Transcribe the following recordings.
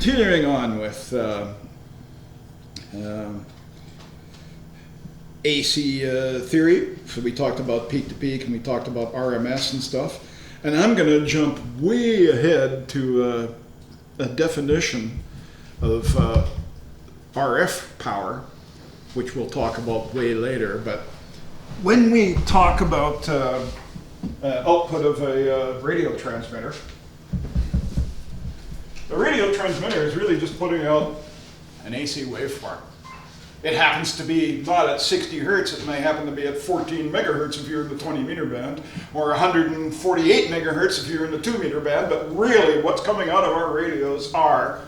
continuing on with AC theory. So we talked about peak to peak and we talked about RMS and stuff. And I'm going to jump way ahead to a definition of RF power, which we'll talk about way later. But when we talk about output of a radio transmitter, the radio transmitter is really just putting out an AC waveform. It happens to be not at 60 hertz, it may happen to be at 14 megahertz if you're in the 20 meter band, or 148 megahertz if you're in the 2 meter band, but really what's coming out of our radios are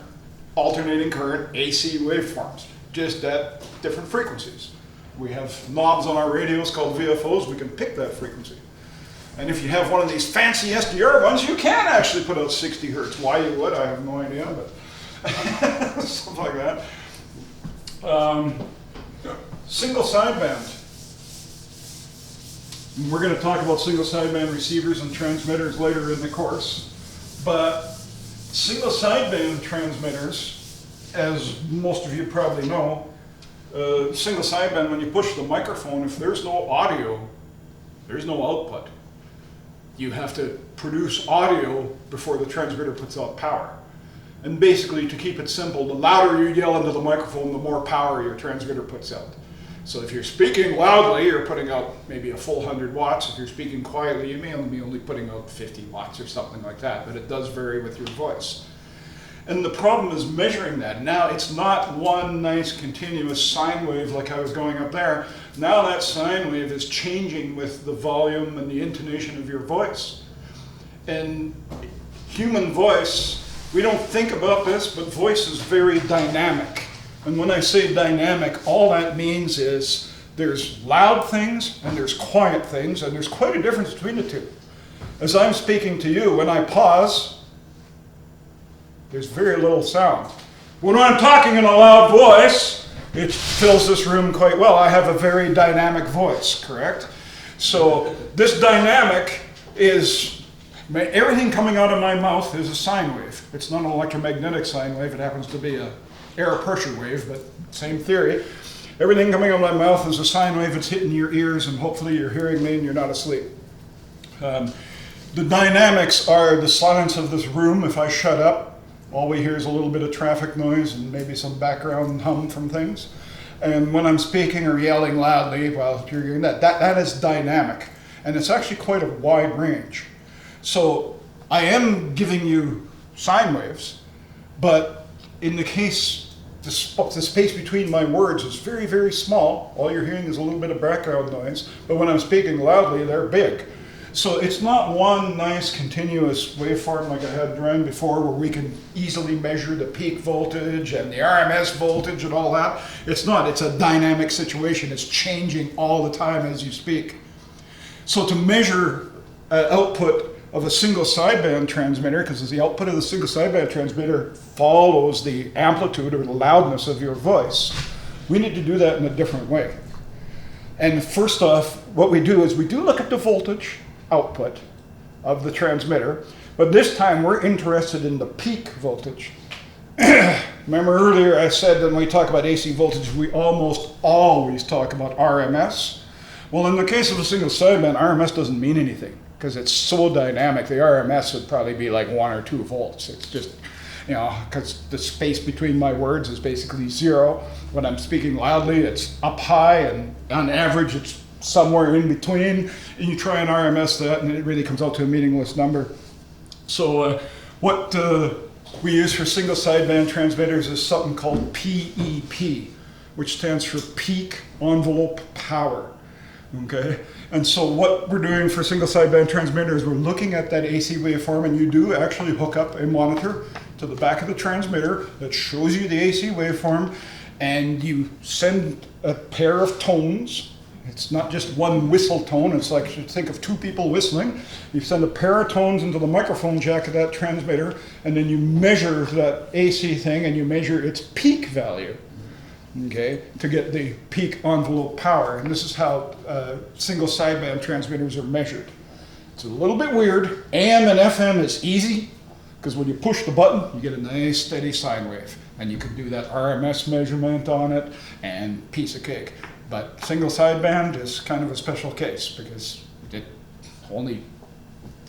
alternating current AC waveforms, just at different frequencies. We have knobs on our radios called VFOs, we can pick that frequency. And if you have one of these fancy SDR ones, you can actually put out 60 hertz. Why you would, I have no idea, but something like that. Single sideband. We're going to talk about single sideband receivers and transmitters later in the course. But single sideband transmitters, as most of you probably know, single sideband, when you push the microphone, if there's no audio, there's no output. You have to produce audio before the transmitter puts out power. And basically, to keep it simple, the louder you yell into the microphone, the more power your transmitter puts out. So if you're speaking loudly, you're putting out maybe a full 100 watts. If you're speaking quietly, you may only be putting out 50 watts or something like that, but it does vary with your voice. And the problem is measuring that. Now, it's not one nice continuous sine wave like I was going up there. Now that sine wave is changing with the volume and the intonation of your voice. And human voice, we don't think about this, but voice is very dynamic. And when I say dynamic, all that means is there's loud things and there's quiet things, and there's quite a difference between the two. As I'm speaking to you, when I pause, there's very little sound. When I'm talking in a loud voice, it fills this room quite well. I have a very dynamic voice, correct? So this dynamic is, everything coming out of my mouth is a sine wave. It's not an electromagnetic sine wave. It happens to be an air pressure wave, but same theory. Everything coming out of my mouth is a sine wave. It's hitting your ears, and hopefully you're hearing me and you're not asleep. The dynamics are the silence of this room. If I shut up, all we hear is a little bit of traffic noise and maybe some background hum from things. And when I'm speaking or yelling loudly, well, you're hearing that is dynamic. And it's actually quite a wide range. So I am giving you sine waves, but in the case, the space between my words is very, very small. All you're hearing is a little bit of background noise, but when I'm speaking loudly, they're big. So it's not one nice continuous waveform like I had drawn before, where we can easily measure the peak voltage and the RMS voltage and all that. It's not, it's a dynamic situation. It's changing all the time as you speak. So to measure output of a single sideband transmitter, because the output of the single sideband transmitter follows the amplitude or the loudness of your voice, we need to do that in a different way. And first off, what we do is we do look at the voltage output of the transmitter, but this time we're interested in the peak voltage. Remember earlier I said when we talk about AC voltage, we almost always talk about RMS. Well, in the case of a single sideband, RMS doesn't mean anything because it's so dynamic. The RMS would probably be like 1 or 2 volts. It's just, because the space between my words is basically 0. When I'm speaking loudly, it's up high, and on average, it's somewhere in between. And you try and RMS that, and it really comes out to a meaningless number. So what we use for single sideband transmitters is something called PEP, which stands for peak envelope power. Okay, and so what we're doing for single sideband transmitters, we're looking at that AC waveform, and you do actually hook up a monitor to the back of the transmitter that shows you the AC waveform, and you send a pair of tones. It's not just one whistle tone. It's like, you think of 2 people whistling. You send a pair of tones into the microphone jack of that transmitter, and then you measure that AC thing, and you measure its peak value. Okay, to get the peak envelope power. And this is how single sideband transmitters are measured. It's a little bit weird. AM and FM is easy, because when you push the button, you get a nice steady sine wave. And you can do that RMS measurement on it and piece of cake. But single sideband is kind of a special case because it only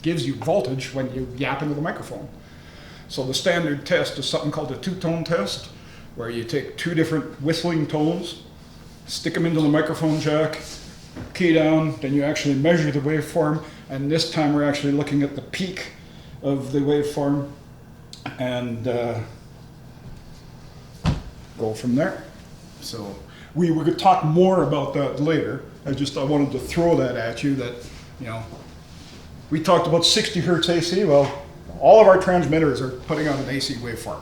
gives you voltage when you yap into the microphone. So the standard test is something called a two-tone test, where you take two different whistling tones, stick them into the microphone jack, key down, then you actually measure the waveform, and this time we're actually looking at the peak of the waveform and go from there. So we could talk more about that later. I wanted to throw that at you that, you know, we talked about 60 hertz AC. Well, all of our transmitters are putting out an AC waveform.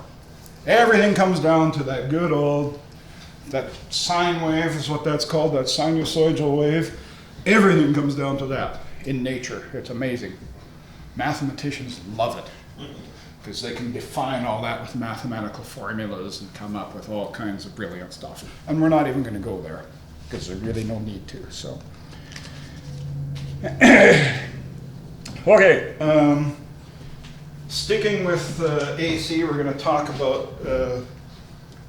Everything comes down to that good old, that sine wave is what that's called, that sinusoidal wave. Everything comes down to that in nature. It's amazing. Mathematicians love it because they can define all that with mathematical formulas and come up with all kinds of brilliant stuff. And we're not even going to go there because there's really no need to. So, okay. Sticking with AC, we're going to talk about a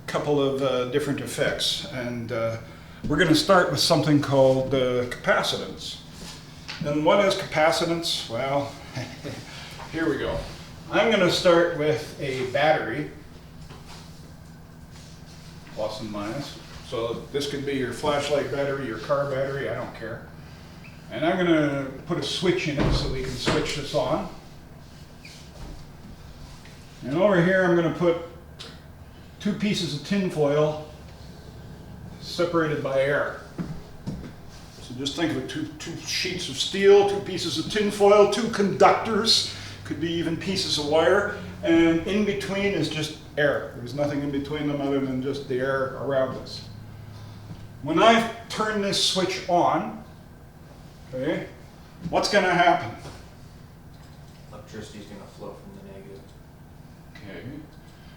couple of different effects. And we're going to start with something called capacitance. And what is capacitance? Well, here we go. I'm going to start with a battery, plus and minus. So this could be your flashlight battery, your car battery, I don't care. And I'm going to put a switch in it so we can switch this on. And over here I'm going to put two pieces of tin foil separated by air. So just think of it, two sheets of steel, two pieces of tin foil, two conductors, could be even pieces of wire, and in between is just air. There's nothing in between them other than just the air around us. When I turn this switch on, okay, what's going to happen? Electricity is going to flow from the negative. Okay.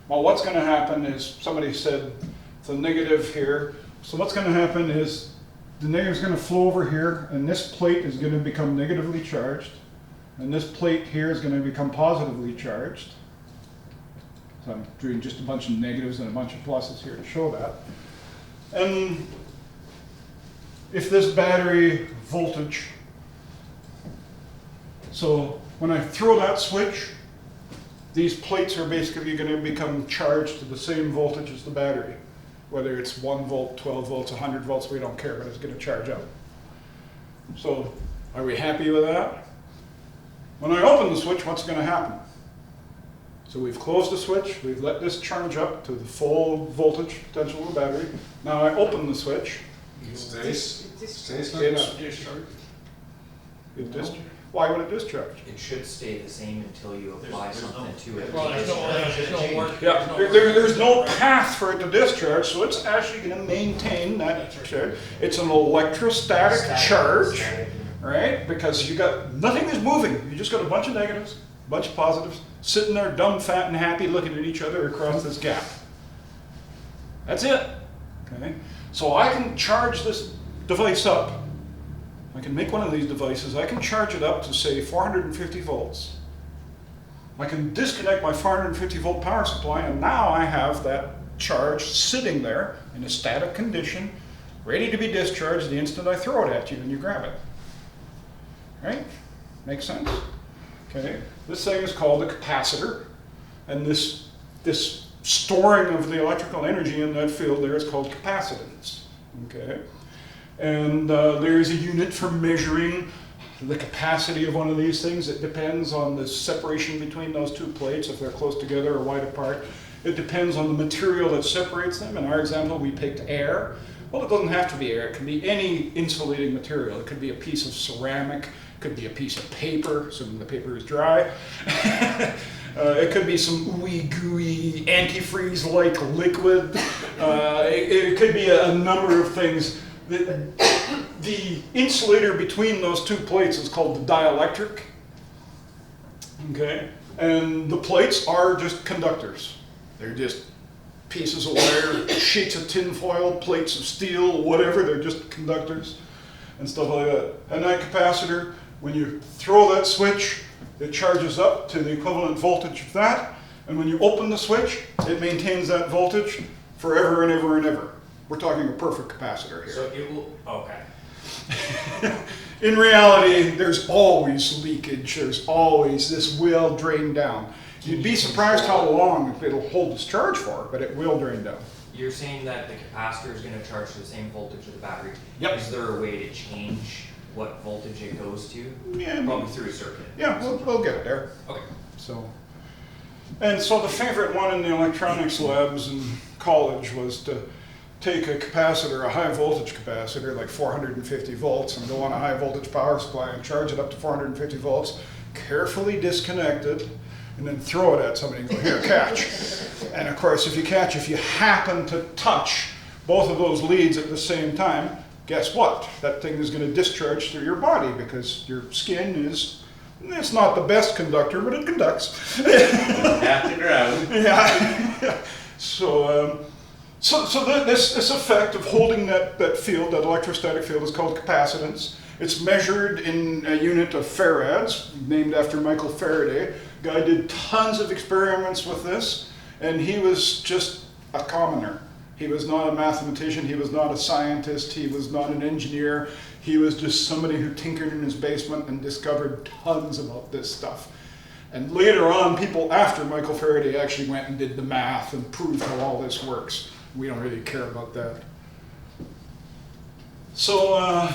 Well, what's going to happen is, somebody said the negative here. So what's going to happen is the negative is going to flow over here, and this plate is going to become negatively charged, and this plate here is going to become positively charged. So I'm doing just a bunch of negatives and a bunch of pluses here to show that. And if this battery voltage, so when I throw that switch, these plates are basically going to become charged to the same voltage as the battery. Whether it's 1 volt, 12 volts, 100 volts, we don't care, but it's going to charge up. So are we happy with that? When I open the switch, what's going to happen? So we've closed the switch, we've let this charge up to the full voltage potential of the battery. Now I open the switch. It stays discharged. Why would it discharge? It should stay the same until you apply something to it. Well, there's no work. Yeah, there's no path for it to discharge, so it's actually going to maintain that charge. It's an electrostatic charge, right? Because you got, nothing is moving. You just got a bunch of negatives, a bunch of positives, sitting there dumb, fat, and happy looking at each other across this gap. That's it. Okay? So I can charge this device up. I can make one of these devices, I can charge it up to say 450 volts. I can disconnect my 450 volt power supply, and now I have that charge sitting there in a static condition, ready to be discharged the instant I throw it at you and you grab it. Right? Makes sense? Okay. This thing is called a capacitor, and this storing of the electrical energy in that field there is called capacitance. Okay. And there is a unit for measuring the capacity of one of these things. It depends on the separation between those two plates, if they're close together or wide apart. It depends on the material that separates them. In our example, we picked air. Well, it doesn't have to be air. It can be any insulating material. It could be a piece of ceramic. It could be a piece of paper, assuming the paper is dry. It could be some ooey gooey antifreeze-like liquid. It could be a number of things. The insulator between those two plates is called the dielectric, okay? And the plates are just conductors. They're just pieces of wire, sheets of tin foil, plates of steel, whatever, they're just conductors and stuff like that. And that capacitor, when you throw that switch, it charges up to the equivalent voltage of that, and when you open the switch, it maintains that voltage forever and ever and ever. We're talking a perfect capacitor here. So it will, okay. In reality, there's always leakage, there's always, this will drain down. You'd be surprised how long it'll hold its charge for, but it will drain down. You're saying that the capacitor is going to charge to the same voltage of the battery. Yep. Is there a way to change what voltage it goes to? Yeah, Probably through a circuit. yeah, we'll get there. Okay. So, and so the favorite one in the electronics labs in college was to take a capacitor, a high voltage capacitor, like 450 volts, and go on a high voltage power supply and charge it up to 450 volts, carefully disconnect it, and then throw it at somebody and go, here, catch. And of course, if you happen to touch both of those leads at the same time, guess what? That thing is going to discharge through your body because your skin is, it's not the best conductor, but it conducts. At the ground. Yeah. So this effect of holding that field, that electrostatic field, is called capacitance. It's measured in a unit of farads, named after Michael Faraday. Guy did tons of experiments with this, and he was just a commoner. He was not a mathematician, he was not a scientist, he was not an engineer. He was just somebody who tinkered in his basement and discovered tons about this stuff. And later on, people after Michael Faraday actually went and did the math and proved how all this works. We don't really care about that. So, I'm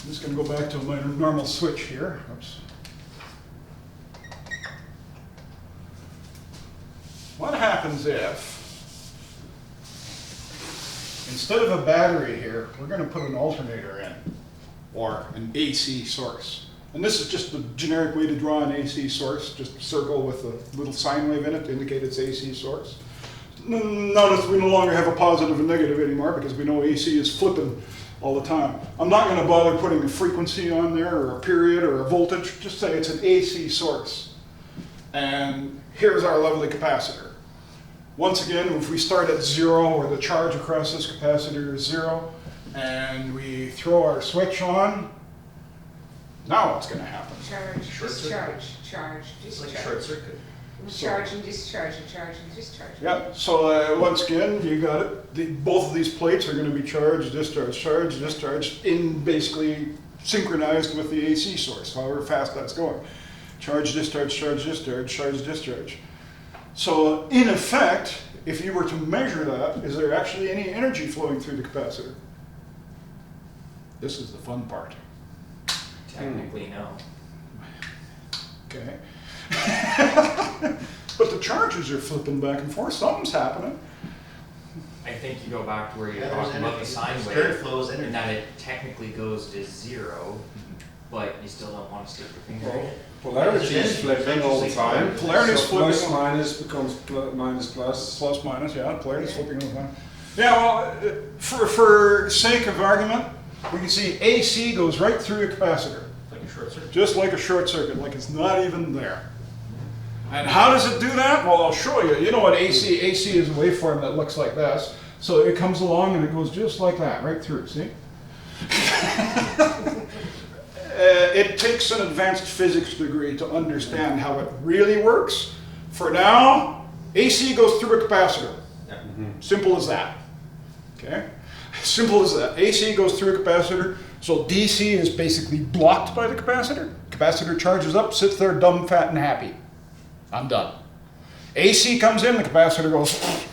just going to go back to my normal switch here. Oops. What happens if, instead of a battery here, we're going to put an alternator in, or an AC source. And this is just the generic way to draw an AC source, just a circle with a little sine wave in it to indicate its AC source. Notice we no longer have a positive and negative anymore because we know AC is flipping all the time. I'm not going to bother putting a frequency on there or a period or a voltage, just say it's an AC source. And here's our lovely capacitor. Once again, if we start at 0, where the charge across this capacitor is 0, and we throw our switch on, now what's going to happen? Charge, discharge, charge, It's like discharge. short circuit. Charge and discharge and charge and discharge. Yeah, so once again, you got it. Both of these plates are going to be charged, discharged, in basically synchronized with the AC source, however fast that's going. Charge, discharge, charge, discharge, charge, discharge. So in effect, if you were to measure that, is there actually any energy flowing through the capacitor? This is the fun part. Technically, no. Okay. But the charges are flipping back and forth. Something's happening. I think you go back to where you're Yeah, there's talking about the energy. sine Spirit wave, flows energy. and that it technically goes to 0, but you still don't want to stick your finger in it. Polarity is flipping all the time. Polarity's So plus flipping. minus becomes minus plus. Plus, minus, yeah, polarity's flipping all the time. Yeah, well, for sake of argument, we can see AC goes right through a capacitor. Like a short circuit. Just like a short circuit, like it's not even there. And how does it do that? Well, I'll show you. You know what AC is a waveform that looks like this. So it comes along and it goes just like that, right through, see? It takes an advanced physics degree to understand how it really works. For now, AC goes through a capacitor. Simple as that. Okay? Simple as that. AC goes through a capacitor, so DC is basically blocked by the capacitor. Capacitor charges up, sits there dumb, fat, and happy. I'm done. AC comes in, the capacitor goes,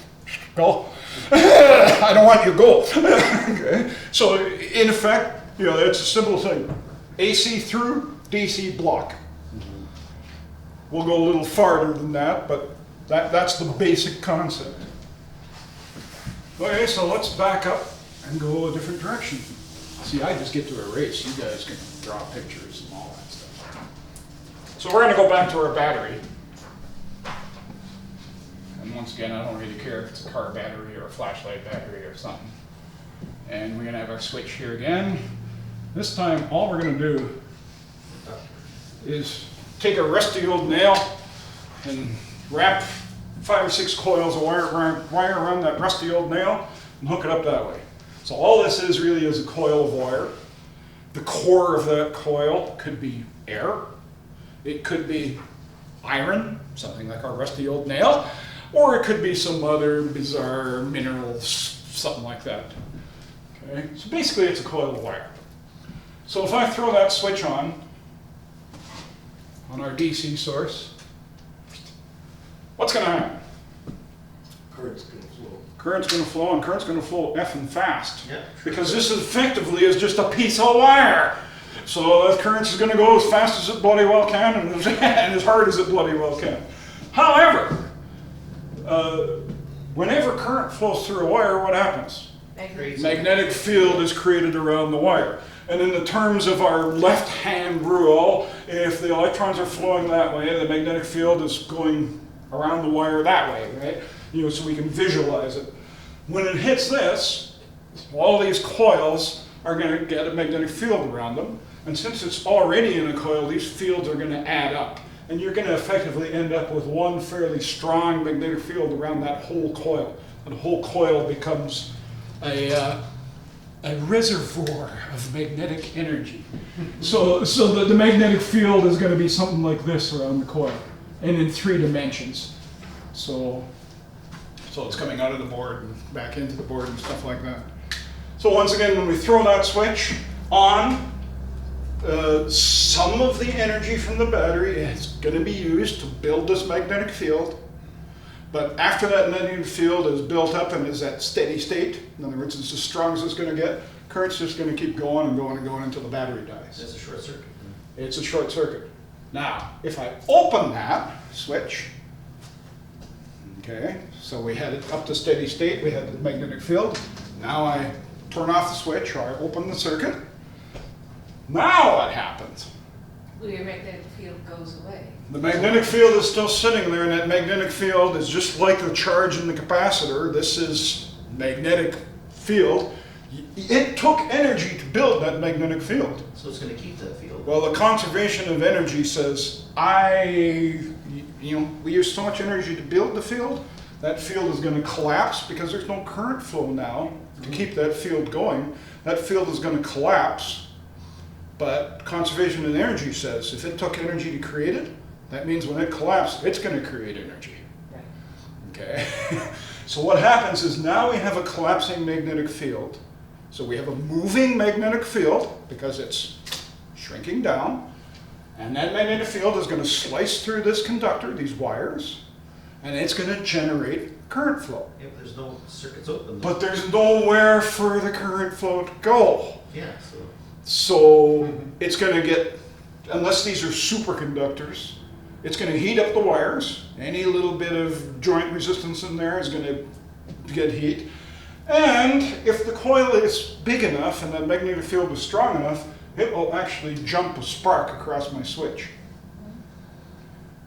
go. I don't want you to go. Okay? So in effect, you know, it's a simple thing. AC through, DC block. We'll go a little farther than that, but that's the basic concept. Okay, so let's back up and go a different direction. See, I just get to erase. You guys can draw pictures and all that stuff. So we're going to go back to our battery. And once again, I don't really care if it's a car battery or a flashlight battery or something. And we're going to have our switch here again. This time, all we're going to do is take a rusty old nail and wrap 5 or 6 coils of wire around that rusty old nail and hook it up that way. So all this is really is a coil of wire. The core of that coil could be air. It could be iron, something like our rusty old nail, or it could be some other bizarre mineral, something like that. Okay, so basically it's a coil of wire. So if I throw that switch on our DC source, what's going to happen? Current's gonna flow. Current's going to flow, and current's going to flow effing fast. Yeah. Because this effectively is just a piece of wire. So that current is going to go as fast as it bloody well can, and as hard as it bloody well can. However, whenever current flows through a wire, what happens? Magnetic field is created around the wire. And in the terms of our left-hand rule, if the electrons are flowing that way, the magnetic field is going around the wire that way, right? You know, so we can visualize it. When it hits this, all these coils are going to get a magnetic field around them. And since it's already in a coil, these fields are going to add up. And you're going to effectively end up with one fairly strong magnetic field around that whole coil. And the whole coil becomes a reservoir of magnetic energy. So the magnetic field is going to be something like this around the coil, and in 3 dimensions. So it's coming out of the board and back into the board and stuff like that. So once again, when we throw that switch on, some of the energy from the battery is going to be used to build this magnetic field. But after that magnetic field is built up and is at steady state, in other words, it's as strong as it's going to get, current's just going to keep going and going and going until the battery dies. That's a short circuit. It's a short circuit. Now, if I open that switch, okay, so we had it up to steady state, we had the magnetic field. Now I turn off the switch, or I open the circuit. Now what happens? Well, your magnetic field goes away. The magnetic field is still sitting there, and that magnetic field is just like the charge in the capacitor. This is magnetic field. It took energy to build that magnetic field. So it's gonna keep that field. Well, the conservation of energy says, we use so much energy to build the field, that field is going to collapse because there's no current flow now to keep that field going. That field is going to collapse. But conservation of energy says if it took energy to create it, that means when it collapses, it's going to create energy. Right. Okay? So what happens is now we have a collapsing magnetic field. So we have a moving magnetic field because it's shrinking down. And that magnetic field is going to slice through this conductor, these wires, and it's going to generate current flow. Yeah, but there's no circuits open. But there's nowhere for the current flow to go. Yeah, So it's going to get, unless these are superconductors, it's going to heat up the wires. Any little bit of joint resistance in there is going to get heat. And if the coil is big enough and that magnetic field is strong enough, it will actually jump a spark across my switch.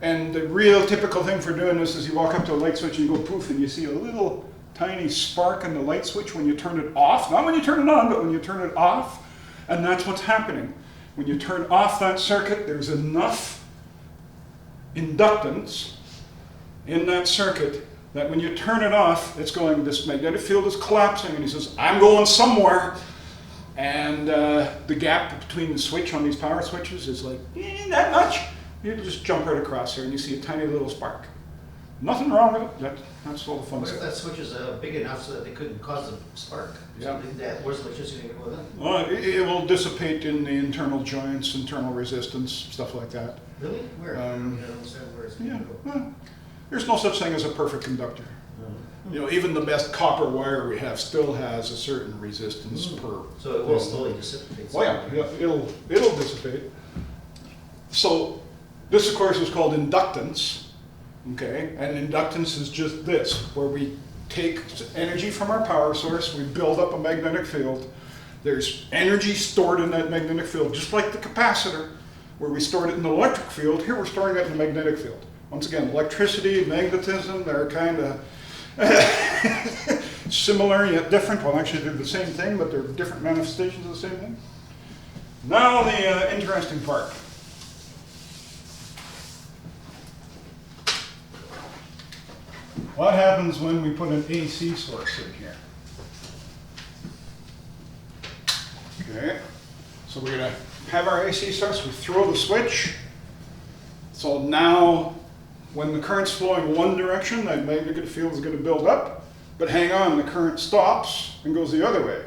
And the real typical thing for doing this is you walk up to a light switch and you go poof and you see a little tiny spark in the light switch when you turn it off. Not when you turn it on, but when you turn it off. And that's what's happening. When you turn off that circuit, there's enough inductance in that circuit that when you turn it off, it's going, this magnetic field is collapsing, and he says, I'm going somewhere. And the gap between the switch on these power switches is like, that much. You just jump right across here and you see a tiny little spark. Nothing wrong with it. That's all the fun what if stuff. that switch is big enough so that they couldn't cause a spark? Yeah. Where's the electricity going to go then? Well, it will dissipate in the internal joints, internal resistance, stuff like that. Really? Where? I don't understand where it's going Yeah, to go. well, there's no such thing as a perfect conductor. You know, even the best copper wire we have still has a certain resistance per. So it will slowly dissipate. Well, yeah, it'll dissipate. So this, of course, is called inductance. Okay, and inductance is just this, where we take energy from our power source, we build up a magnetic field. There's energy stored in that magnetic field, just like the capacitor, where we stored it in the electric field. Here we're storing it in the magnetic field. Once again, electricity, magnetism, they're kind of similar yet different. Well, actually they're the same thing, but they're different manifestations of the same thing. Now the interesting part. What happens when we put an AC source in here? Okay, so we're going to have our AC source, we throw the switch, So now, when the current's flowing one direction, that magnetic field is going to build up, but hang on, the current stops and goes the other way.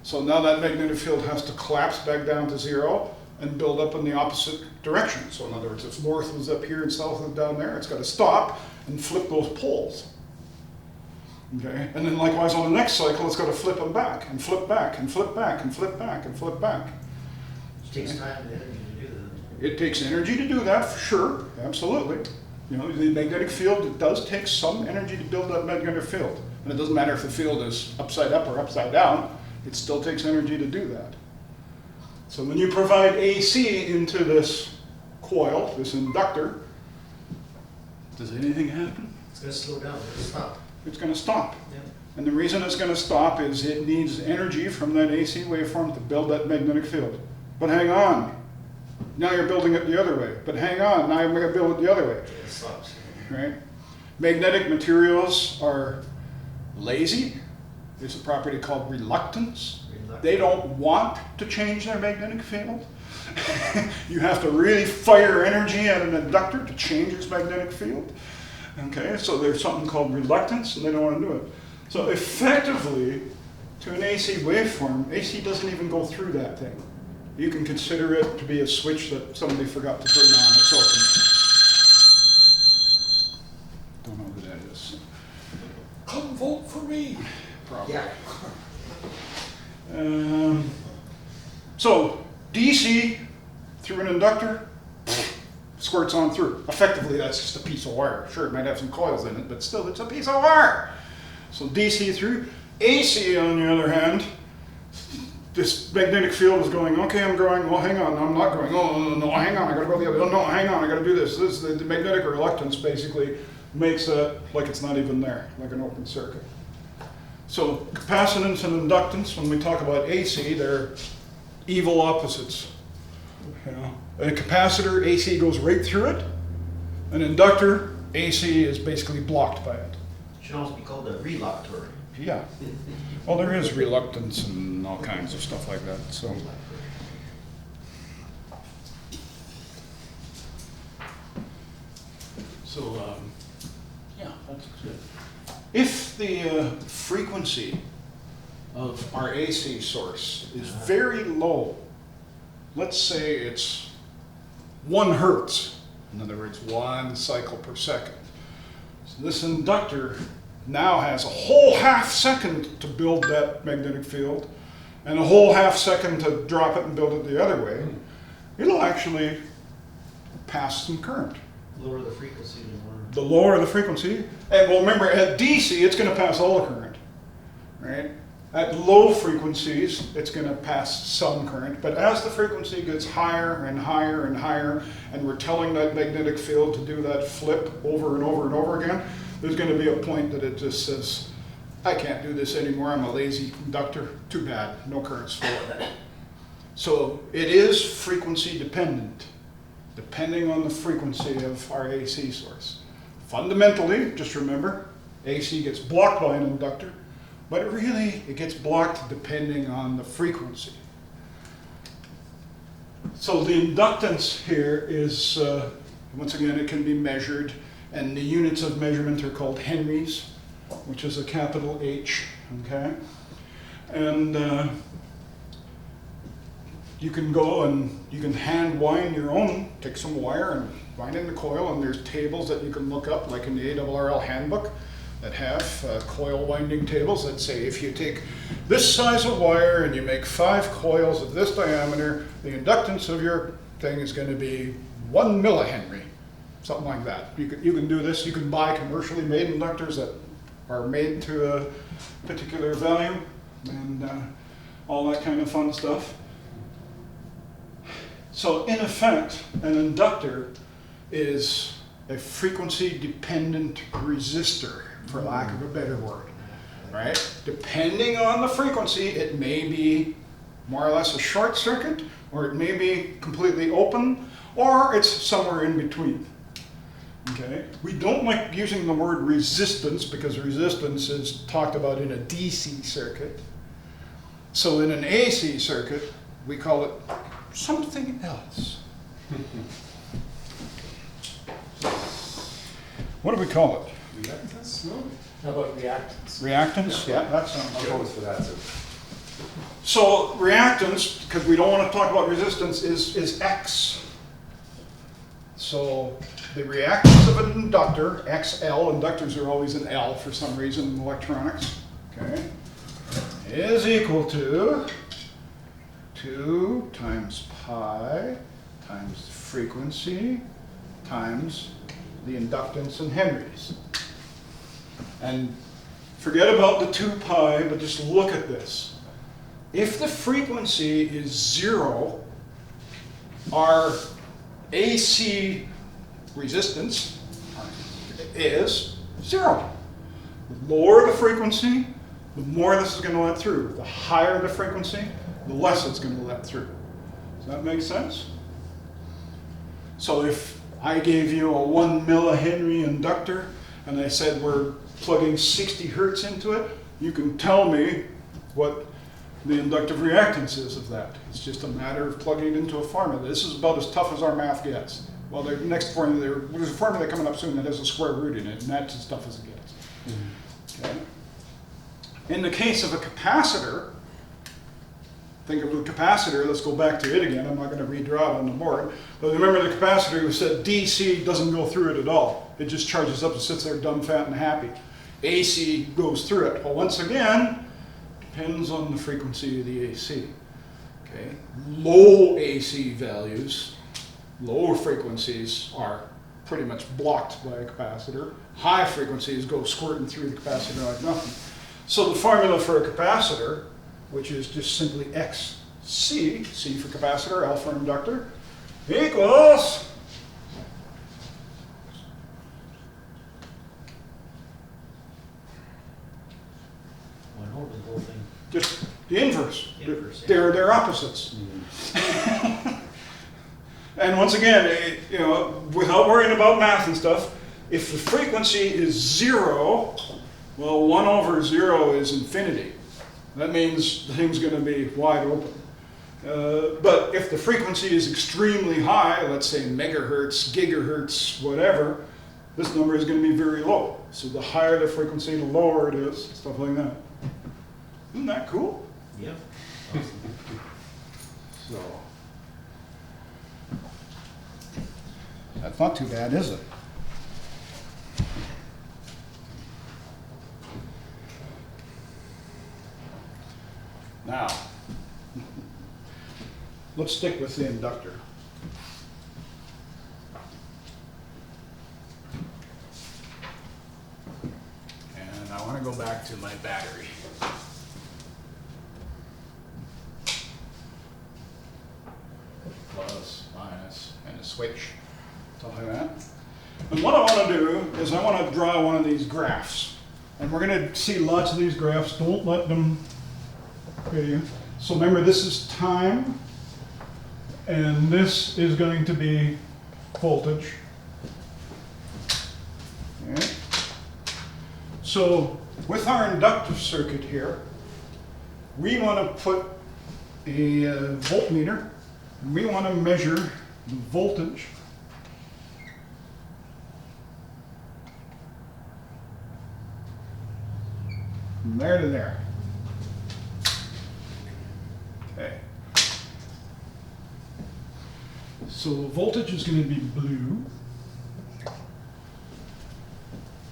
So now that magnetic field has to collapse back down to zero and build up in the opposite direction. So in other words, if north was up here and south was down there, it's got to stop and flip those poles. Okay, and then likewise on the next cycle, it's got to flip them back and flip back and flip back and flip back and flip back. It takes time and energy to do that. It takes energy to do that, for sure, absolutely. You know, the magnetic field, it does take some energy to build that magnetic field. And it doesn't matter if the field is upside up or upside down, it still takes energy to do that. So when you provide AC into this coil, this inductor, does anything happen? It's gonna slow down, it's gonna stop. It's going to stop. Yeah. And the reason it's going to stop is it needs energy from that AC waveform to build that magnetic field. But hang on, now you're building it the other way. But hang on, now you're going to build it the other way. It stops. Right? Magnetic materials are lazy. There's a property called reluctance. They don't want to change their magnetic field. You have to really fire energy at an inductor to change its magnetic field. Okay, so there's something called reluctance, and they don't want to do it. So effectively, to an AC waveform, AC doesn't even go through that thing. You can consider it to be a switch that somebody forgot to turn on. It's open. Don't know who that is. Come vote for me. Probably. Yeah. So DC through an inductor squirts on through. Effectively, that's just a piece of wire. Sure, it might have some coils in it, but still, it's a piece of wire. So DC through. AC, on the other hand, this magnetic field is going, okay, I'm going, oh, hang on, I'm not going, oh, no, hang on, I gotta go the other way, oh, no, hang on, I gotta do this. The magnetic reluctance basically makes it like it's not even there, like an open circuit. So capacitance and inductance, when we talk about AC, they're evil opposites. You know, a capacitor, AC goes right through it. An inductor, AC is basically blocked by it. Should almost be called a reluctor. Yeah. Well, there is reluctance and all kinds of stuff like that. So, yeah, that's good. If the frequency of our AC source is very low, let's say it's 1 hertz, in other words, 1 cycle per second. So this inductor now has a whole half second to build that magnetic field and a whole half second to drop it and build it the other way. It'll actually pass some current. Lower the frequency, the more. The lower the frequency, and well, remember at DC it's going to pass all the current, right? At low frequencies it's going to pass some current, but as the frequency gets higher and higher and higher, and we're telling that magnetic field to do that flip over and over and over again, there's going to be a point that it just says, I can't do this anymore, I'm a lazy conductor, too bad, no current's flowing. So it is frequency dependent, depending on the frequency of our AC source. Fundamentally, just remember, AC gets blocked by an inductor, but really it gets blocked depending on the frequency. So the inductance here is, once again, it can be measured, and the units of measurement are called henries, which is a capital H, okay? And you can go and you can hand wind your own, take some wire and wind in the coil, and there's tables that you can look up, like in the ARRL handbook, that have coil winding tables that say if you take this size of wire and you make 5 coils of this diameter, the inductance of your thing is going to be 1 millihenry, something like that. You can do this. You can buy commercially made inductors that are made to a particular value and all that kind of fun stuff. So in effect, an inductor is a frequency-dependent resistor, for lack of a better word, right? Depending on the frequency, it may be more or less a short circuit, or it may be completely open, or it's somewhere in between, okay? We don't like using the word resistance because resistance is talked about in a DC circuit. So in an AC circuit, we call it something else. What do we call it? Reactance? No? How about reactance? Reactance? Yeah, that sounds I'll good. go for that too. So reactance, because we don't want to talk about resistance, is X. So the reactance of an inductor, XL, inductors are always an L for some reason in electronics, okay, is equal to 2 times pi times the frequency times the inductance in henries. And forget about the 2 pi, but just look at this. If the frequency is 0, our AC resistance is 0. The lower the frequency, the more this is going to let through. The higher the frequency, the less it's going to let through. Does that make sense? So if I gave you a 1 millihenry inductor and I said we're plugging 60 hertz into it, you can tell me what the inductive reactance is of that. It's just a matter of plugging it into a formula. This is about as tough as our math gets. Well, the next formula, there's a formula coming up soon that has a square root in it, and that's as tough as it gets. Okay. In the case of a capacitor, think of a capacitor, let's go back to it again. I'm not going to redraw it on the board. But remember the capacitor who said DC doesn't go through it at all. It just charges up and sits there dumb, fat, and happy. AC goes through it. Well, once again, depends on the frequency of the AC. Okay. Low AC values, lower frequencies are pretty much blocked by a capacitor. High frequencies go squirting through the capacitor like nothing. So the formula for a capacitor, which is just simply XC, C for capacitor, L for inductor, equals One over the whole thing. just the inverse. Inverse, yeah. They're opposites. And once again, without worrying about math and stuff, if the frequency is 0, well, 1 over 0 is infinity. That means the thing's going to be wide open. But if the frequency is extremely high, let's say megahertz, gigahertz, whatever, this number is going to be very low. So the higher the frequency, the lower it is, stuff like that. Isn't that cool? Yep. So that's not too bad, is it? Now, let's stick with the inductor. And I want to go back to my battery. Plus, minus, and a switch, something like that. And what I want to do is I want to draw one of these graphs. And we're going to see lots of these graphs. Don't let them hit you. So remember, this is time, and this is going to be voltage. Okay. So with our inductive circuit here, we want to put a voltmeter. We want to measure the voltage from there to there. Okay. So the voltage is going to be blue.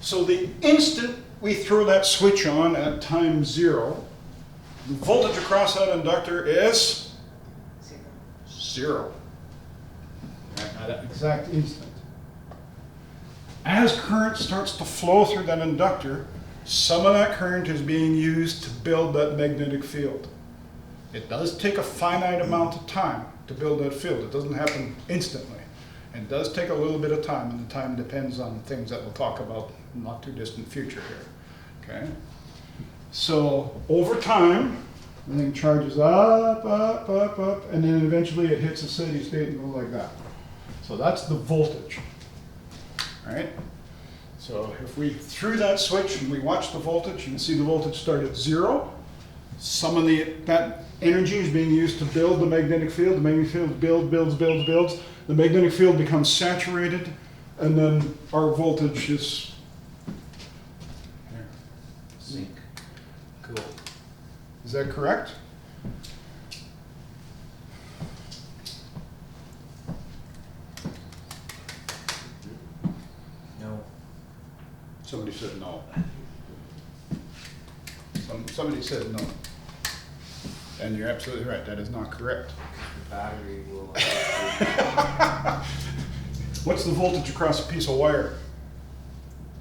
So the instant we throw that switch on at time 0, the voltage across that inductor is 0. At that exact instant. As current starts to flow through that inductor, some of that current is being used to build that magnetic field. It does take a finite amount of time to build that field. It doesn't happen instantly. It does take a little bit of time, and the time depends on things that we'll talk about in the not too distant future here. Okay? So over time, the thing charges up, up, up, up, and then eventually it hits a steady state and goes like that. So that's the voltage. All right? So if we threw that switch and we watch the voltage, you can see the voltage start at 0. Some of that energy is being used to build the magnetic field. The magnetic field builds. The magnetic field becomes saturated And then our voltage is here. Sync. Cool. Is that correct? No. Somebody said no. Somebody said no. And you're absolutely right, that is not correct. The battery will. What's the voltage across a piece of wire?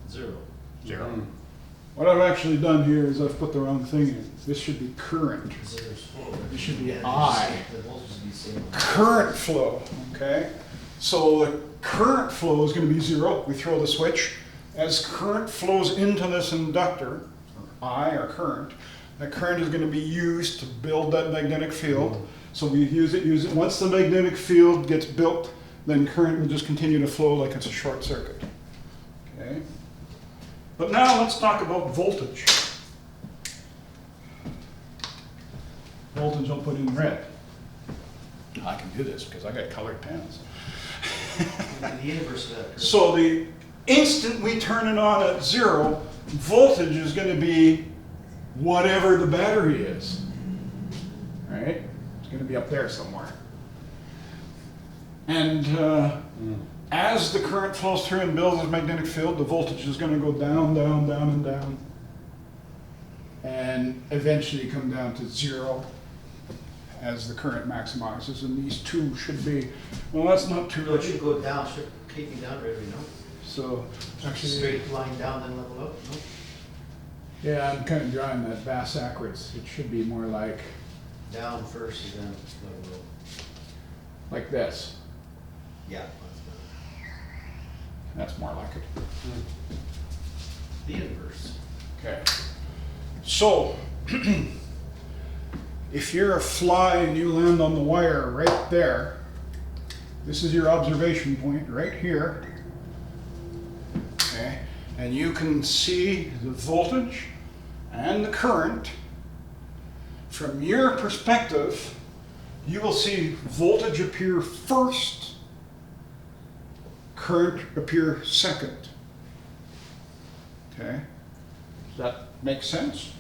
0. Mm. What I've actually done here is I've put the wrong thing in. This should be current. Zero's full. It should be Yeah, I. The voltage should be same. Current flow, okay? So the current flow is going to be 0. We throw the switch. As current flows into this inductor, or I, or current, that current is going to be used to build that magnetic field. So we use it. Once the magnetic field gets built, then current will just continue to flow like it's a short circuit. Okay? But now let's talk about voltage. Voltage I'll put in red. I can do this because I got colored pens. The inverse of that. So the instant we turn it on at 0, voltage is going to be whatever the battery is. Right? It's going to be up there somewhere. And as the current flows through and builds this magnetic field, the voltage is going to go down, down, down, and down. And eventually come down to 0 as the current maximizes. And these two should be, well, that's not too No, it much. should go down, should keep me down, right, no? So actually, Straight line down, then level up, no? yeah, I'm kind of drawing that backwards. It should be more like Down first and then level up. this. Yeah. That's more like it. The inverse. Okay. So, if you're a fly and you land on the wire right there, this is your observation point right here. Okay. And you can see the voltage and the current. From your perspective, you will see voltage appear first, current appear second. Okay? Does that make sense?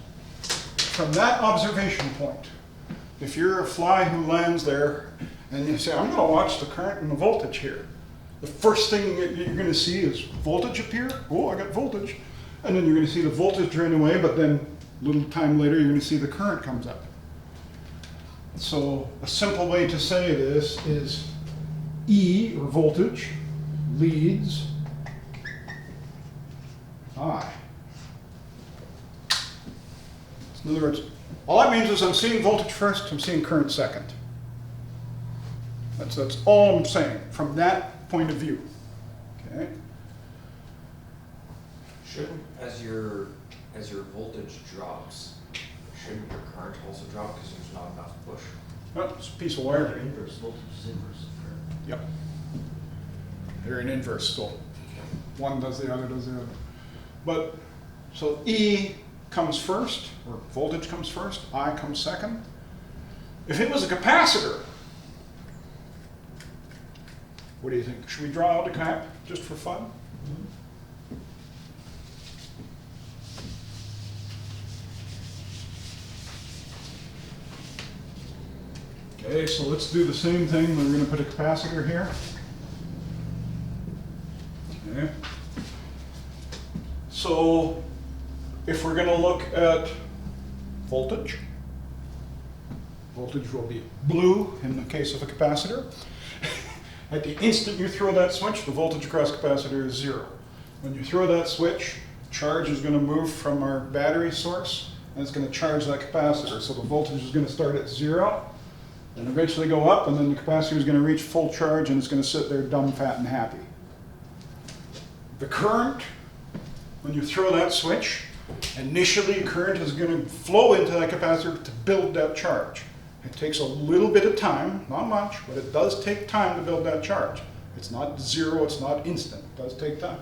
From that observation point, if you're a fly who lands there and you say, I'm going to watch the current and the voltage here, the first thing that you're going to see is voltage appear. Oh, I got voltage. And then you're going to see the voltage drain away, but then a little time later you're going to see the current comes up. So a simple way to say this is E, or voltage, leads I. In other words, all that means is I'm seeing voltage first, I'm seeing current second. That's all I'm saying from that point of view. Okay? Shouldn't, as your voltage drops, shouldn't your current also drop because there's not enough push? Well, it's a piece of wire. Inverse, voltage is inverse of current. Yep. They're in inverse, so one does the other does the other. But, so E comes first, or voltage comes first, I comes second. If it was a capacitor, what do you think? Should we draw out a cap just for fun? Okay, so let's do the same thing. We're going to put a capacitor here. Okay. So if we're going to look at voltage, voltage will be blue in the case of a capacitor. At the instant you throw that switch, the voltage across capacitor is 0. When you throw that switch, charge is going to move from our battery source and it's going to charge that capacitor. So the voltage is going to start at 0 and eventually go up, and then the capacitor is going to reach full charge and it's going to sit there dumb, fat, and happy. The current, when you throw that switch, initially current is going to flow into that capacitor to build that charge. It takes a little bit of time, not much, but it does take time to build that charge. It's not 0, it's not instant, it does take time.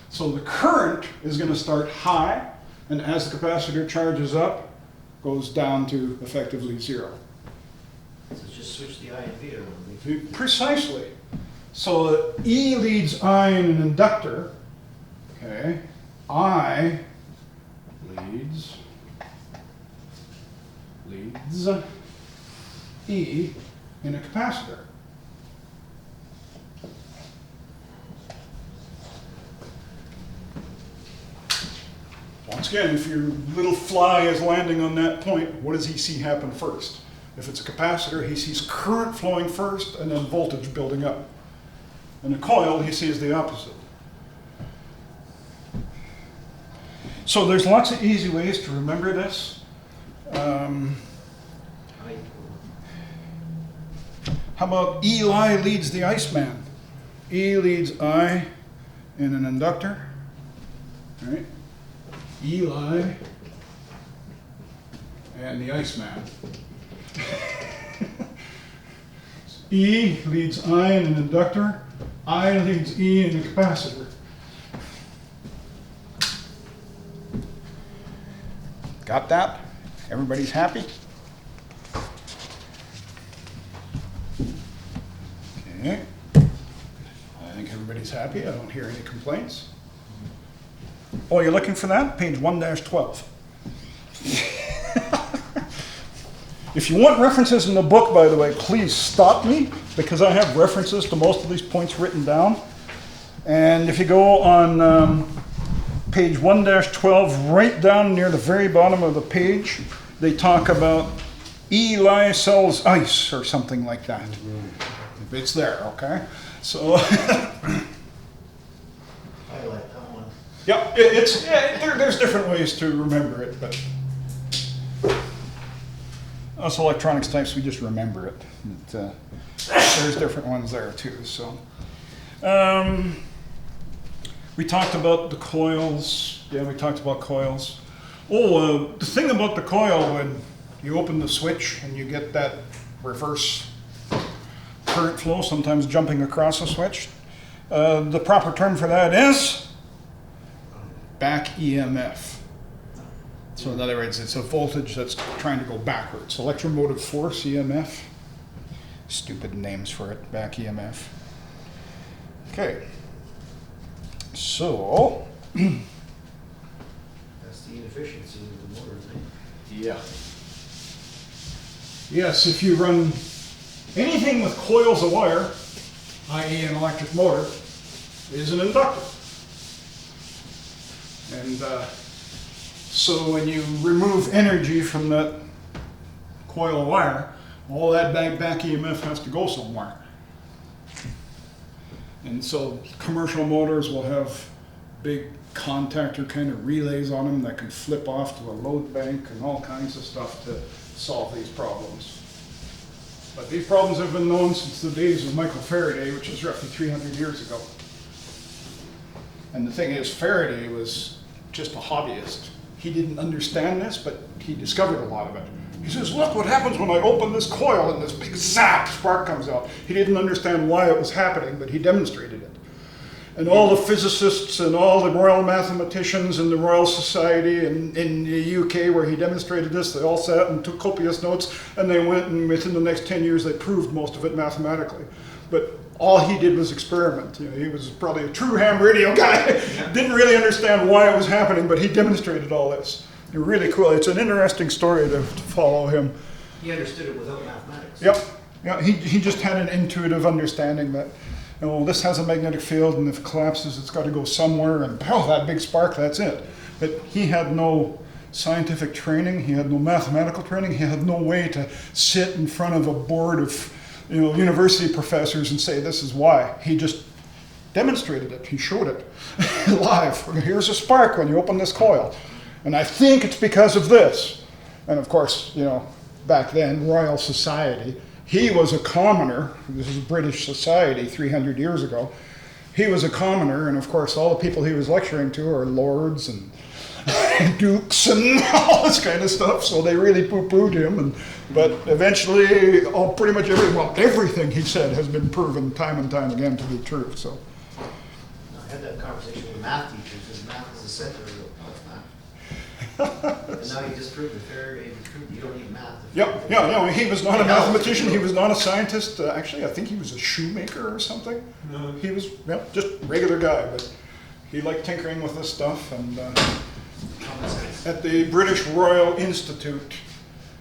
So the current is going to start high, and as the capacitor charges up, goes down to effectively 0. So just switch the I and V around. Precisely. So E leads I in an inductor. Okay. I leads E in a capacitor. Once again, if your little fly is landing on that point, what does he see happen first? If it's a capacitor, he sees current flowing first and then voltage building up. In a coil, he sees the opposite. So there's lots of easy ways to remember this. How about Eli leads the Iceman? E leads I in an inductor. Right? Eli and the Iceman. E leads I in an inductor. I leads E in a capacitor. Got that? Everybody's happy? Okay. I think everybody's happy. I don't hear any complaints. Oh, you're looking for that? Page 1-12. If you want references in the book, by the way, please stop me, because I have references to most of these points written down. And if you go on page 1-12, right down near the very bottom of the page, they talk about Eli sells ice or something like that. It's there, okay? So, I like that one. yeah, there's different ways to remember it, but us electronics types, we just remember it. There's different ones there too. So, we talked about the coils. Yeah, we talked about coils. Oh, the thing about the coil, when you open the switch and you get that reverse current flow, sometimes jumping across a switch, the proper term for that is back EMF. So in other words, it's a voltage that's trying to go backwards. Electromotive force, EMF. Stupid names for it, back EMF. Okay. So. That's the inefficiency of the motor, isn't it? Yeah. Yes, if you run anything with coils of wire, i.e. an electric motor, is an inductor. And so when you remove energy from that coil of wire, all that back EMF has to go somewhere. And so commercial motors will have big contactor kind of relays on them that can flip off to a load bank and all kinds of stuff to solve these problems. But these problems have been known since the days of Michael Faraday, which is roughly 300 years ago. And the thing is, Faraday was just a hobbyist. He didn't understand this, but he discovered a lot of it. He says, look what happens when I open this coil and this big zap spark comes out. He didn't understand why it was happening, but he demonstrated it. And all the physicists and all the Royal Mathematicians in the Royal Society in the UK where he demonstrated this, they all sat and took copious notes, and they went, and within the next 10 years they proved most of it mathematically. But all he did was experiment. You know, he was probably a true ham radio guy. Didn't really understand why it was happening, but he demonstrated all this. Really cool. It's an interesting story to follow him. He understood it without mathematics. Yep. Yeah, he just had an intuitive understanding that, you know, this has a magnetic field, and if it collapses, it's got to go somewhere, and oh, that big spark, that's it. But he had no scientific training, he had no mathematical training, he had no way to sit in front of a board of, you know, university professors and say this is why. He just demonstrated it. He showed it live. Here's a spark when you open this coil, and I think it's because of this. And of course, you know, back then, Royal Society. He was a commoner. This is British society 300 years ago. He was a commoner, and of course all the people he was lecturing to are lords and dukes and all this kind of stuff, so they really poo-pooed him. But eventually, pretty much everything he said has been proven time and time again to be true. So I had that conversation with math teachers, because math is the center of math. And now you just proved the Faraday, you don't need math. Yeah, he was not a mathematician, he was not a scientist. Actually, I think he was a shoemaker or something. He was, just a regular guy, but he liked tinkering with this stuff. And at the British Royal Institute,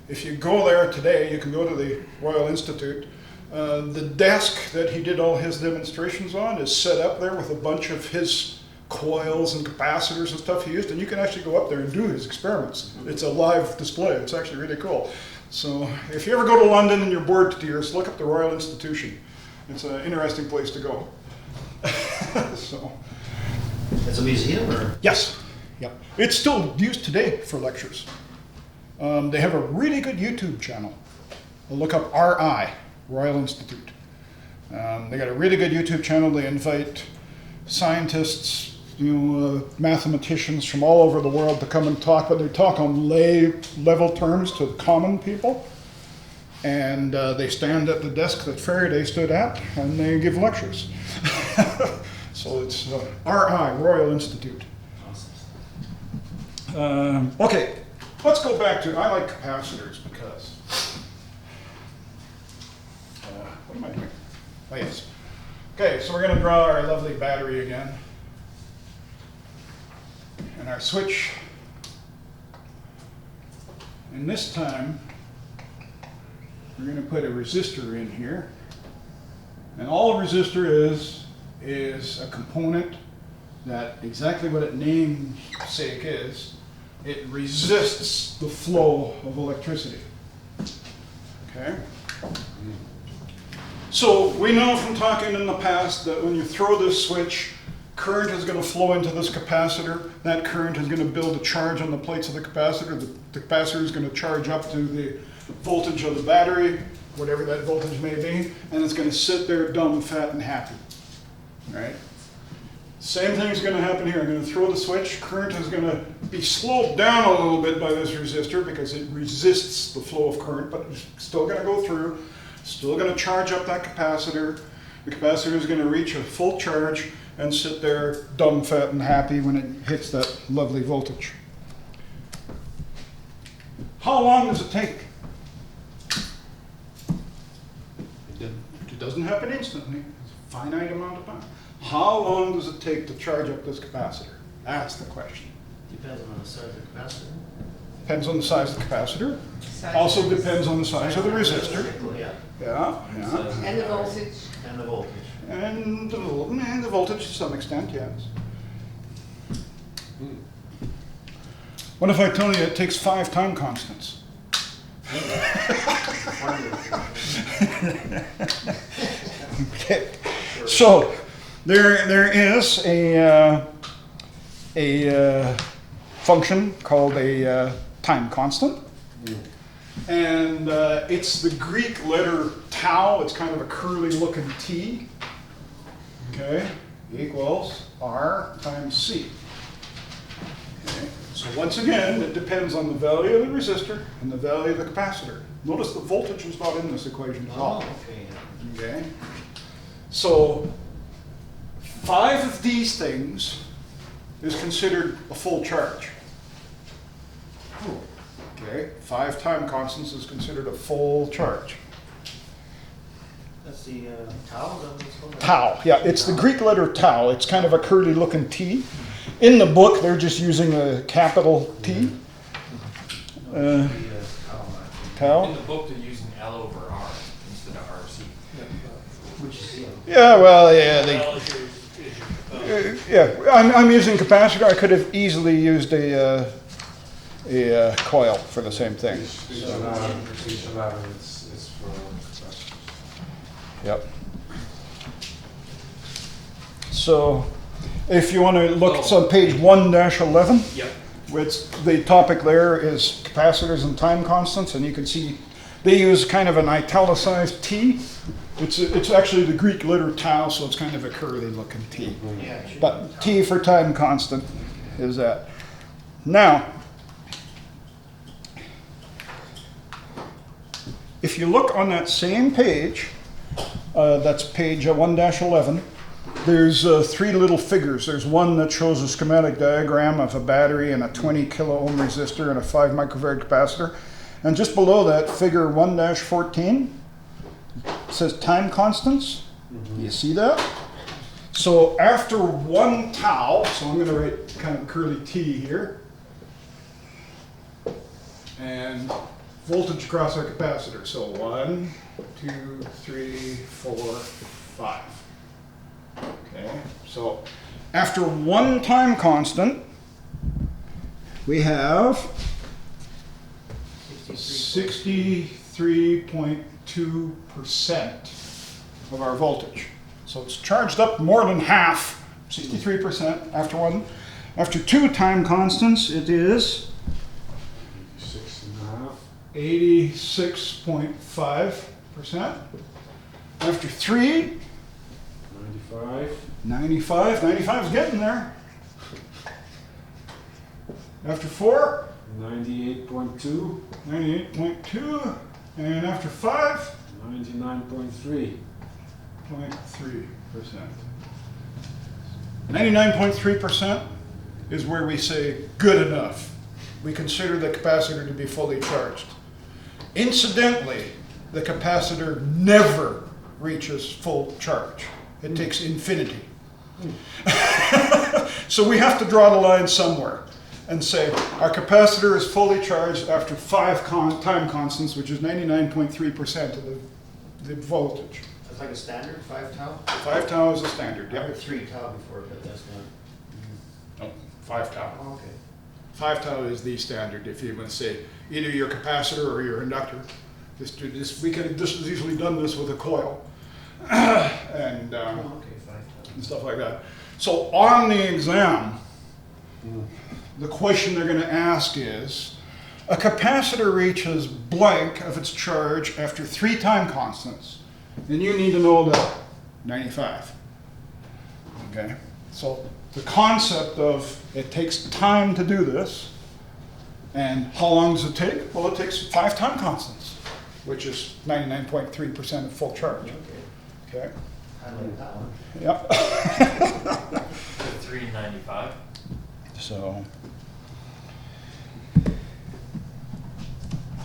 if you go there today, you can go to the Royal Institute. The desk that he did all his demonstrations on is set up there with a bunch of his coils and capacitors and stuff he used, and you can actually go up there and do his experiments. It's a live display. It's actually really cool. So if you ever go to London and you're bored to tears, look up the Royal Institution. It's an interesting place to go. So. It's a museum, or? Yes. Yep. It's still used today for lectures. They have a really good YouTube channel. Look up RI, Royal Institute. They got a really good YouTube channel. They invite scientists, mathematicians from all over the world to come and talk, but they talk on lay level terms to common people. And they stand at the desk that Faraday stood at, and they give lectures. So it's RI, Royal Institute. Okay, let's go back to, I like capacitors because, what am I doing? Oh yes. Okay, so we're going to draw our lovely battery again. And our switch. And this time, we're going to put a resistor in here. And all a resistor is a component that exactly what its namesake is. It resists the flow of electricity. Okay? So we know from talking in the past that when you throw this switch, current is going to flow into this capacitor. That current is going to build a charge on the plates of the capacitor. The capacitor is going to charge up to the voltage of the battery, whatever that voltage may be, and it's going to sit there dumb, fat, and happy. Right? Same thing is going to happen here. I'm going to throw the switch. Current is going to be slowed down a little bit by this resistor because it resists the flow of current, but it's still going to go through. Still going to charge up that capacitor. The capacitor is going to reach a full charge and sit there dumb, fat, and happy when it hits that lovely voltage. How long does it take? It doesn't happen instantly. It's a finite amount of time. How long does it take to charge up this capacitor? That's the question. Depends on the size of the capacitor. Depends on the size of the capacitor. Also depends on the size of the resistor. Yeah. Yeah. And the voltage. And the voltage. And the voltage to some extent, yes. What if I tell you it takes 5 time constants? Okay. So there is a function called a time constant. And it's the Greek letter tau. It's kind of a curly looking T. Okay, equals R times C. Okay. So once again, it depends on the value of the resistor and the value of the capacitor. Notice the voltage is not in this equation at all. Okay. So 5 of these things is considered a full charge. Okay, 5 time constants is considered a full charge. That's the tau? Is that what it's called? Tau, yeah, it's the Greek letter tau. It's kind of a curly looking T. In the book, they're just using a capital T. Tau. In the book, they're using L over R instead of RC. Which is, Yeah, well, yeah, yeah. I'm using capacitor. I could have easily used a coil for the same thing. Each 11 is for capacitors. Yep. So, if you want to look, it's on page 1-11. Yep. Which the topic there is capacitors and time constants, and you can see they use kind of an italicized T. It's actually the Greek letter tau, so it's kind of a curly looking T. yeah, But T for time constant is that. Now, if you look on that same page, that's page 1-11, there's three little figures. There's one that shows a schematic diagram of a battery and a 20 kilo ohm resistor and a 5 microfarad capacitor. And just below that, figure 1-14 says time constants. You see that? So after 1 tau, so I'm going to write kind of curly T here, and voltage across our capacitor. So 1, 2, 3, 4, 5. Okay, so after 1 time constant, we have 63.2% of our voltage. So it's charged up more than half, 63% after 1. After 2 time constants, it is 86.5%. After 3, 95 is getting there. After 4, 98.2, 98.2, and after 5, 99.3. 0.3%. 99.3% is where we say good enough. We consider the capacitor to be fully charged. Incidentally, the capacitor never reaches full charge. It takes infinity. So we have to draw the line somewhere and say our capacitor is fully charged after 5 time constants, which is 99.3% of the voltage. That's like a standard, 5 tau? 5 tau is the standard, I heard yep. 3 tau before, but that's not. No, 5 tau. Oh, okay. 5 tau is the standard if you want to say either your capacitor or your inductor. We could have just as easily done this with a coil and, Oh, okay, 5 tau. and stuff like that. So on the exam, the question they're going to ask is, a capacitor reaches blank of its charge after 3 time constants. Then you need to know that 95. Okay? So the concept of it takes time to do this, and how long does it take? Well, it takes 5 time constants, which is 99.3% of full charge. Okay? I like that one. Yep. 395. So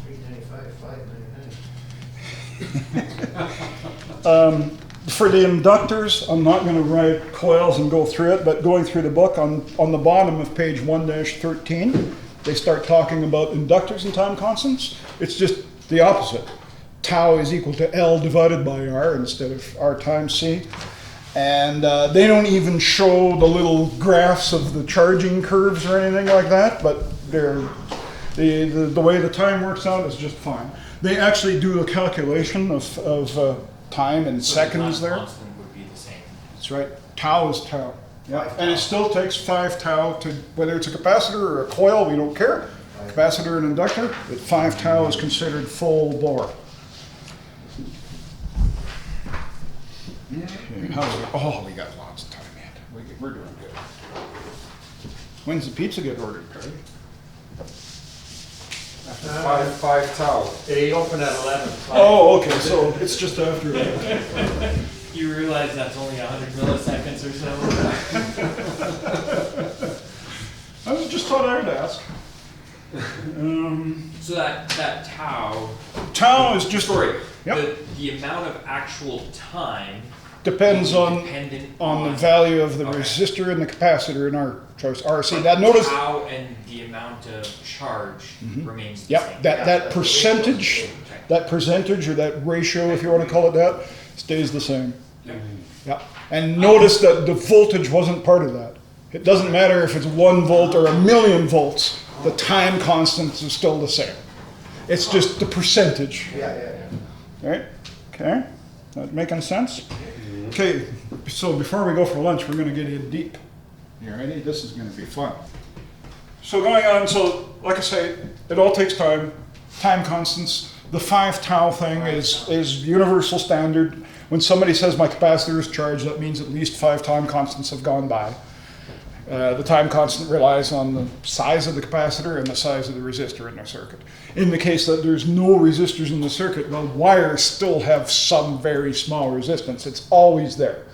395, 599. for the inductors, I'm not going to write coils and go through it, but going through the book on the bottom of page 1-13, they start talking about inductors and time constants. It's just the opposite. Tau is equal to L divided by R instead of R times C. And they don't even show the little graphs of the charging curves or anything like that, but the way the time works out is just fine. They actually do a calculation of time in seconds there. The time constant would be the same. That's right. Tau is tau. Yeah. And it still takes 5 tau to, whether it's a capacitor or a coil, we don't care. Capacitor and inductor, but 5 tau is considered full bore. Okay, we got lots of time yet. We're doing good. When's the pizza get ordered, Perry? After 5 tau. They open at 11. Oh, okay, so it's just after. You realize that's only 100 milliseconds or so? I just thought I would ask. So that tau, Tau is just, sorry, Yep. the amount of actual time depends will be on dependent the value of the Okay. resistor and the capacitor in our choice. RC. That notice. Tau and the amount of charge remains the Yep, same. that percentage, that percentage or that ratio, if you want to call it that, stays the same. Yeah, and notice that the voltage wasn't part of that. It doesn't matter if it's 1 volt or 1,000,000 volts. The time constants are still the same. It's just the percentage. Yeah. Right? Okay. That making sense? Okay. So before we go for lunch, we're going to get in deep. You ready? This is going to be fun. So going on, so like I say, it all takes time. Time constants. The 5 tau thing is universal standard. When somebody says my capacitor is charged, that means at least 5 time constants have gone by. The time constant relies on the size of the capacitor and the size of the resistor in the circuit. In the case that there's no resistors in the circuit, well, wires still have some very small resistance. It's always there.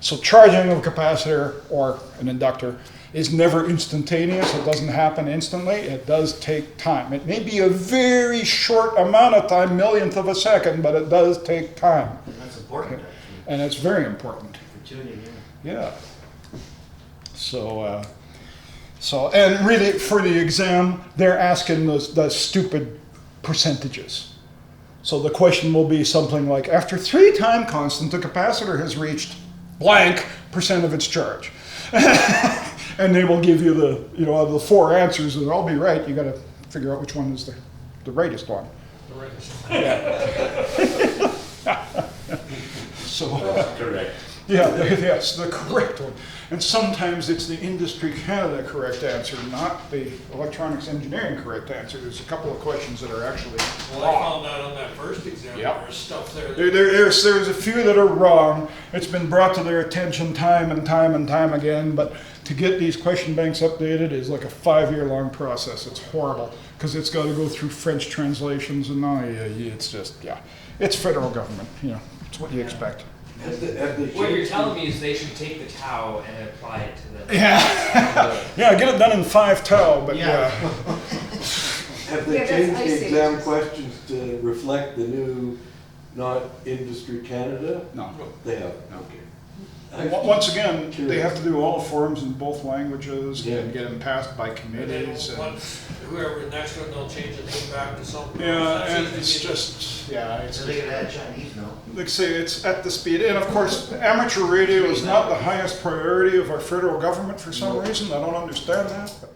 So charging of a capacitor or an inductor is never instantaneous. It doesn't happen instantly. It does take time. It may be a very short amount of time, millionth of a second, but it does take time. And that's important, actually, And it's very important. for tuning in. Yeah. So, and really for the exam, they're asking the stupid percentages. So the question will be something like, after 3 time constant, the capacitor has reached blank percent of its charge. And they will give you the 4 answers, and they'll all be right. You got to figure out which one is the rightest one. So, Correct. yeah, yes, the correct one. And sometimes it's the Industry Canada correct answer, not the Electronics Engineering correct answer. There's a couple of questions that are actually Well, I wrong. found out on that first exam, Yep. there was stuff there. There's a few that are wrong. It's been brought to their attention time and time and time again, but to get these question banks updated is like a 5-year-long process. It's horrible, because it's got to go through French translations, and now it's just, it's federal government, it's what you expect. Have they What you're changed telling me is they should take the tau and apply it to the. Yeah, yeah, get it done in 5 tau, but Yeah. Have they Yeah, that's changed Ice the exam Ages. questions to reflect the new, not Industry Canada? no. They have, No. okay. Once again, they have to do all the forms in both languages Yeah. and get them passed by And then committees. And, once, whoever next one, they'll change the name back to something. yeah, else. and That it's seems to be just, it's So they could add Chinese now. like I say, it's at the speed. And of course, amateur radio is not the highest priority of our federal government for some reason. I don't understand that. But